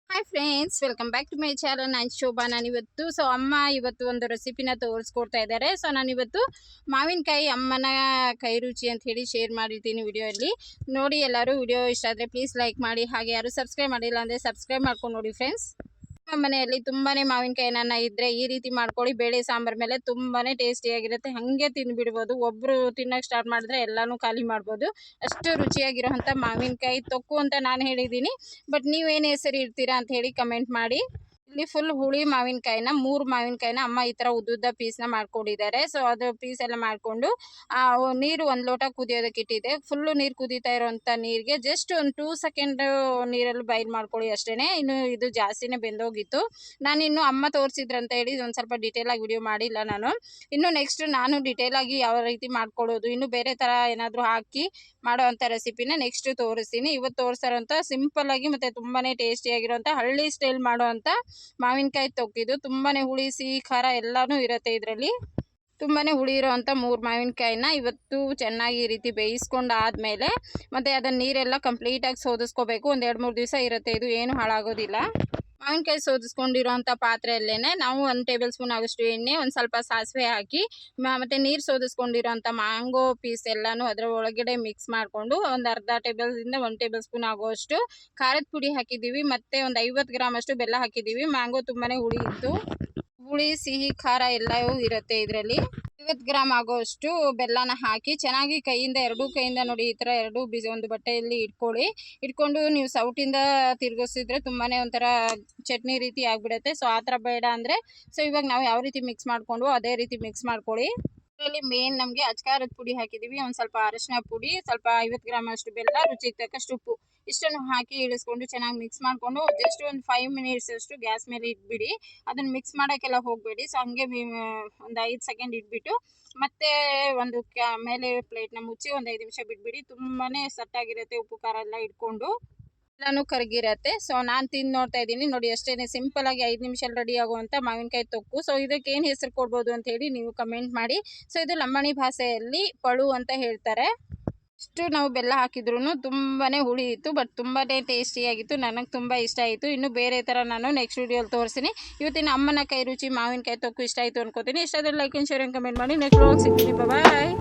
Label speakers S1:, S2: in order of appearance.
S1: Hi friends, welcome back to my channel. ನಾನು ಶೋಭಾ. ನಾನಿವತ್ತು ಅಮ್ಮ ಇವತ್ತು ಒಂದು ರೆಸಿಪಿನ ತೋರಿಸ್ಕೊಡ್ತಾ ಇದ್ದಾರೆ. ನಾನಿವತ್ತು ಮಾವಿನಕಾಯಿ ಅಮ್ಮನ ಕೈ ರುಚಿ ಅಂತ ಹೇಳಿ ಶೇರ್ ಮಾಡಿರ್ತೀನಿ ವಿಡಿಯೋಲ್ಲಿ. ನೋಡಿ, ಎಲ್ಲರೂ ವಿಡಿಯೋ ಇಷ್ಟ ಆದರೆ ಪ್ಲೀಸ್ ಲೈಕ್ ಮಾಡಿ. ಹಾಗೆ ಯಾರು ಸಬ್ಸ್ಕ್ರೈಬ್ ಮಾಡಿಲ್ಲ ಅಂದರೆ ಸಬ್ಸ್ಕ್ರೈಬ್ ಮಾಡ್ಕೊಂಡು ನೋಡಿ ಫ್ರೆಂಡ್ಸ್. ನಮ್ಮ ಮನೆಯಲ್ಲಿ ತುಂಬಾನೇ ಮಾವಿನಕಾಯಿ ಏನಾನ ಇದ್ರೆ ಈ ರೀತಿ ಮಾಡ್ಕೊಳ್ಳಿ. ಬೇಳೆ ಸಾಂಬಾರ್ ಮೇಲೆ ತುಂಬಾನೇ ಟೇಸ್ಟಿಯಾಗಿರುತ್ತೆ. ಹಾಗೆ ತಿಂದ್ಬಿಡ್ಬೋದು. ಒಬ್ಬರು ತಿನ್ನೋಕೆ ಸ್ಟಾರ್ಟ್ ಮಾಡಿದ್ರೆ ಎಲ್ಲಾನು ಖಾಲಿ ಮಾಡ್ಬೋದು. ಅಷ್ಟು ರುಚಿಯಾಗಿರೋಂಥ ಮಾವಿನಕಾಯಿ ತೊಕ್ಕು ಅಂತ ನಾನು ಹೇಳಿದ್ದೀನಿ. ಬಟ್ ನೀವೇನು ಹೆಸರು ಇರ್ತೀರಾ ಅಂತ ಹೇಳಿ ಕಮೆಂಟ್ ಮಾಡಿ. ಇಲ್ಲಿ ಫುಲ್ ಹುಳಿ ಮಾವಿನಕಾಯಿನ 3 ಮಾವಿನಕಾಯಿನ ಅಮ್ಮ ಈ ಥರ ಉದ್ದುದ್ದ ಪೀಸ್ನ ಮಾಡ್ಕೊಂಡಿದ್ದಾರೆ. ಅದು ಪೀಸ್ ಎಲ್ಲ ಮಾಡಿಕೊಂಡು ನೀರು 1 ಲೋಟ ಕುದಿಯೋದಕ್ಕೆ ಇಟ್ಟಿದೆ. ಫುಲ್ಲು ನೀರು ಕುದೀತಾ ಇರೋವಂಥ ನೀರಿಗೆ ಜಸ್ಟ್ ಒಂದು 2 ಸೆಕೆಂಡ್ ನೀರಲ್ಲಿ ಬಾಯ್ಲ್ ಮಾಡ್ಕೊಳ್ಳಿ ಅಷ್ಟೇ. ಇನ್ನು ಇದು ಜಾಸ್ತಿನೇ ಬೆಂದೋಗಿತ್ತು. ನಾನಿನ್ನು ಅಮ್ಮ ತೋರಿಸಿದ್ರಂತ ಹೇಳಿ ಒಂದು ಸ್ವಲ್ಪ ಡೀಟೇಲಾಗಿ ವಿಡಿಯೋ ಮಾಡಿಲ್ಲ ನಾನು. ಇನ್ನು ನೆಕ್ಸ್ಟ್ ನಾನು ಡೀಟೇಲಾಗಿ ಯಾವ ರೀತಿ ಮಾಡ್ಕೊಳ್ಳೋದು, ಇನ್ನು ಬೇರೆ ಥರ ಏನಾದರೂ ಹಾಕಿ ಮಾಡೋವಂಥ ರೆಸಿಪಿನ ನೆಕ್ಸ್ಟ್ ತೋರಿಸ್ತೀನಿ. ಇವತ್ತು ತೋರಿಸ್ತಾರಂಥ ಸಿಂಪಲ್ಲಾಗಿ ಮತ್ತು ತುಂಬಾ ಟೇಸ್ಟಿಯಾಗಿರೋಂಥ ಹಳ್ಳಿ ಸ್ಟೈಲ್ ಮಾಡೋವಂಥ ಮಾವಿನಕಾಯಿ ತೊಕ್ಕಿದ್ದು. ತುಂಬಾನೇ ಹುಳಿ ಸಿಹಿ ಖಾರ ಎಲ್ಲಾನು ಇರುತ್ತೆ ಇದರಲ್ಲಿ. ತುಂಬಾನೇ ಹುಳಿ ಇರೋವಂಥ 3 ಮಾವಿನಕಾಯಿನ ಇವತ್ತು ಚೆನ್ನಾಗಿ ಈ ರೀತಿ ಬೇಯಿಸ್ಕೊಂಡಾದ್ಮೇಲೆ ಮತ್ತೆ ಅದನ್ನ ನೀರೆಲ್ಲ ಕಂಪ್ಲೀಟಾಗಿ ಸೋದಿಸ್ಕೋಬೇಕು. ಒಂದು 2-3 ದಿವಸ ಇರುತ್ತೆ, ಇದು ಏನು ಹಾಳಾಗೋದಿಲ್ಲ. ಮಾವಿನಕಾಯಿ ಸೋದಿಸ್ಕೊಂಡಿರೋಂಥ ಪಾತ್ರೆಯಲ್ಲೇನೆ ನಾವು 1 ಟೇಬಲ್ ಸ್ಪೂನ್ ಆಗೋಷ್ಟು ಎಣ್ಣೆ, ಒಂದು ಸ್ವಲ್ಪ ಸಾಸಿವೆ ಹಾಕಿ ಮತ್ತು ನೀರು ಸೋದಿಸ್ಕೊಂಡಿರೋಂಥ ಮ್ಯಾಂಗೋ ಪೀಸ್ ಎಲ್ಲನೂ ಅದರ ಒಳಗಡೆ ಮಿಕ್ಸ್ ಮಾಡಿಕೊಂಡು ಒಂದು ಅರ್ಧ ಟೇಬಲ್ದಿಂದ 1 ಟೇಬಲ್ ಸ್ಪೂನ್ ಆಗೋಷ್ಟು ಖಾರದ ಪುಡಿ ಹಾಕಿದ್ದೀವಿ. ಮತ್ತು ಒಂದು 50 ಗ್ರಾಮ್ ಅಷ್ಟು ಬೆಲ್ಲ ಹಾಕಿದ್ದೀವಿ. ಮ್ಯಾಂಗೋ ತುಂಬಾ ಹುಳಿ ಇತ್ತು. ಹುಳಿ ಸಿಹಿ ಖಾರ ಎಲ್ಲವೂ ಇರುತ್ತೆ ಇದರಲ್ಲಿ. 50 ಗ್ರಾಮ್ ಆಗೋಷ್ಟು ಬೆಲ್ಲನ ಹಾಕಿ ಚೆನ್ನಾಗಿ ಕೈಯಿಂದ 2 ಕೈಯಿಂದ ನೋಡಿ ಈ ಥರ 2 ಬೀಜ ಒಂದು ಬಟ್ಟೆಯಲ್ಲಿ ಇಟ್ಕೊಂಡು ನೀವು ಸೌಟಿಂದ ತಿರುಗಿಸಿದ್ರೆ ತುಂಬಾ ಒಂಥರ ಚಟ್ನಿ ರೀತಿ ಆಗಿಬಿಡುತ್ತೆ. ಆ ಥರ ಬೇಡ ಅಂದರೆ ಇವಾಗ ನಾವು ಯಾವ ರೀತಿ ಮಿಕ್ಸ್ ಮಾಡಿಕೊಂಡು ಅದೇ ರೀತಿ ಮಿಕ್ಸ್ ಮಾಡ್ಕೊಳ್ಳಿ. ಇದರಲ್ಲಿ ಮೇನ್ ನಮಗೆ ಅಚ್ಕಾರದ ಪುಡಿ ಹಾಕಿದ್ದೀವಿ, ಒಂದು ಸ್ವಲ್ಪ ಅರಿಶಿನ ಪುಡಿ, ಸ್ವಲ್ಪ 50 ಗ್ರಾಮ್ ಅಷ್ಟು ಬೆಲ್ಲ, ರುಚಿಗೆ ತಕ್ಕಷ್ಟು ಉಪ್ಪು, ಇಷ್ಟನ್ನು ಹಾಕಿ ಇಳಿಸ್ಕೊಂಡು ಚೆನ್ನಾಗಿ ಮಿಕ್ಸ್ ಮಾಡಿಕೊಂಡು ಜಸ್ಟ್ ಒಂದು 5 ಮಿನಿಟ್ಸ್ ಅಷ್ಟು ಗ್ಯಾಸ್ ಮೇಲೆ ಇಟ್ಬಿಡಿ. ಅದನ್ನು ಮಿಕ್ಸ್ ಮಾಡೋಕ್ಕೆಲ್ಲ ಹೋಗಬೇಡಿ. ಹಂಗೆ ಒಂದು 5 ಸೆಕೆಂಡ್ ಇಟ್ಬಿಟ್ಟು ಮತ್ತೆ ಒಂದು ಮೇಲೆ ಪ್ಲೇಟ್ನ ಮುಚ್ಚಿ ಒಂದು 5 ನಿಮಿಷ ಬಿಟ್ಬಿಡಿ. ತುಂಬಾ ಸಟ್ಟಾಗಿರುತ್ತೆ, ಉಪ್ಪು ಖಾರ ಎಲ್ಲ ಇಟ್ಕೊಂಡು ಎಲ್ಲನೂ ಕರಗಿರತ್ತೆ. ನಾನು ತಿಂದು ನೋಡ್ತಾ ಇದ್ದೀನಿ. ನೋಡಿ, ಅಷ್ಟೇ ಸಿಂಪಲ್ಲಾಗಿ 5 ನಿಮಿಷದಲ್ಲಿ ರೆಡಿ ಆಗುವಂಥ ಮಾವಿನಕಾಯಿ ತೊಕ್ಕು. ಇದಕ್ಕೆ ಏನು ಹೆಸರು ಕೊಡ್ಬೋದು ಅಂತ ಹೇಳಿ ನೀವು ಕಮೆಂಟ್ ಮಾಡಿ. ಇದು ಲಂಬಾಣಿ ಭಾಷೆಯಲ್ಲಿ ಪಳು ಅಂತ ಹೇಳ್ತಾರೆ. ಇಷ್ಟು ನಾವು ಬೆಲ್ಲ ಹಾಕಿದ್ರೂ ತುಂಬಾ ಹುಳಿ ಇತ್ತು, ಬಟ್ ತುಂಬಾ ಟೇಸ್ಟಿಯಾಗಿತ್ತು. ನನಗೆ ತುಂಬ ಇಷ್ಟ ಆಯಿತು. ಇನ್ನು ಬೇರೆ ಥರ ನಾನು ನೆಕ್ಸ್ಟ್ ವಿಡಿಯೋಲಿ ತೋರಿಸ್ತೀನಿ. ಇವತ್ತಿನ ಅಮ್ಮನ ಕೈ ರುಚಿ ಮಾವಿನಕಾಯಿ ತೊಕ್ಕು ಇಷ್ಟ ಆಯಿತು ಅನ್ಕೋತೀನಿ. ಇಷ್ಟ ಆದರೆ like and share and comment ಮಾಡಿ. ನೆಕ್ಸ್ಟ್ ವ್ಲಾಗ್ ಸಿಗ್ತೀನಿ. ಬಾಯ್.